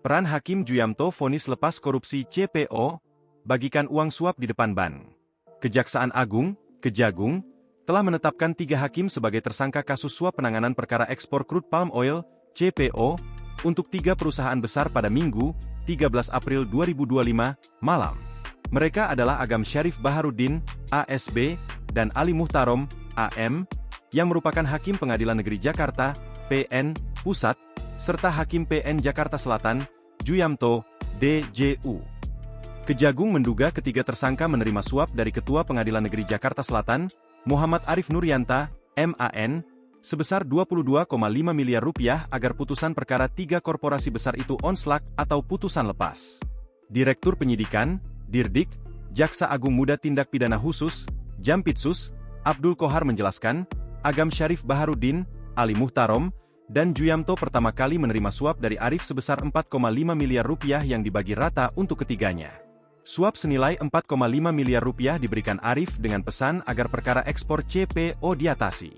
Peran Hakim Juyamto vonis lepas korupsi CPO, bagikan uang suap di depan ban. Kejaksaan Agung, Kejagung, telah menetapkan 3 hakim sebagai tersangka kasus suap penanganan perkara ekspor crude palm oil, CPO, untuk 3 perusahaan besar pada Minggu, 13 April 2025, malam. Mereka adalah Agam Syarif Baharudin, ASB, dan Ali Muhtarom, AM, yang merupakan Hakim Pengadilan Negeri Jakarta, PN, Pusat, serta Hakim PN Jakarta Selatan, Juyamto, DJU. Kejagung menduga ketiga tersangka menerima suap dari Ketua Pengadilan Negeri Jakarta Selatan, Muhammad Arif Nuryanta, MAN, sebesar 22,5 miliar rupiah agar putusan perkara 3 korporasi besar itu onslak atau putusan lepas. Direktur Penyidikan, Dirdik, Jaksa Agung Muda Tindak Pidana Khusus, Jampitsus, Abdul Kohar menjelaskan, Agam Syarif Baharudin, Ali Muhtarom, dan Juyamto pertama kali menerima suap dari Arif sebesar 4,5 miliar rupiah yang dibagi rata untuk ketiganya. Suap senilai 4,5 miliar rupiah diberikan Arif dengan pesan agar perkara ekspor CPO diatasi.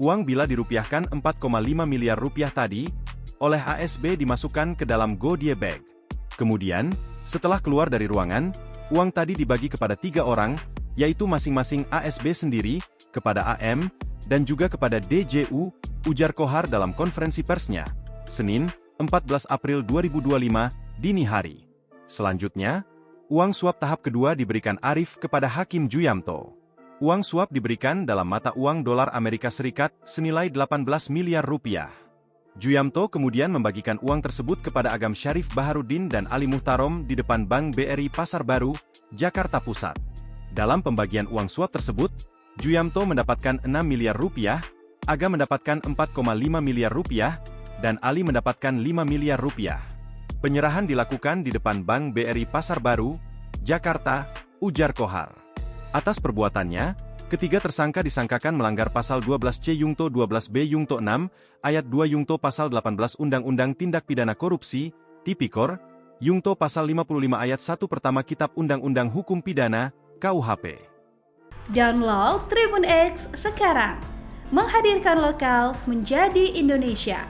Uang bila dirupiahkan 4,5 miliar rupiah tadi, oleh ASB dimasukkan ke dalam Goodie Bag. Kemudian, setelah keluar dari ruangan, uang tadi dibagi kepada 3 orang, yaitu masing-masing ASB sendiri, kepada AM, dan juga kepada DJU, ujar Kohar dalam konferensi persnya, Senin, 14 April 2025, dini hari. Selanjutnya, uang suap tahap kedua diberikan Arif kepada Hakim Juyamto. Uang suap diberikan dalam mata uang dolar Amerika Serikat senilai 18 miliar rupiah. Juyamto kemudian membagikan uang tersebut kepada Agam Syarif Baharudin dan Ali Muhtarom di depan Bank BRI Pasar Baru, Jakarta Pusat. Dalam pembagian uang suap tersebut, Juyamto mendapatkan 6 miliar rupiah, Agam mendapatkan 4,5 miliar rupiah, dan Ali mendapatkan 5 miliar rupiah. Penyerahan dilakukan di depan Bank BRI Pasar Baru, Jakarta, ujar Kohar. Atas perbuatannya, ketiga tersangka disangkakan melanggar pasal 12C Yungto 12B Yungto 6, ayat 2 Yungto pasal 18 Undang-Undang Tindak Pidana Korupsi, Tipikor, Yungto pasal 55 ayat 1 pertama Kitab Undang-Undang Hukum Pidana, KUHP. Download Tribun X sekarang, menghadirkan lokal menjadi Indonesia.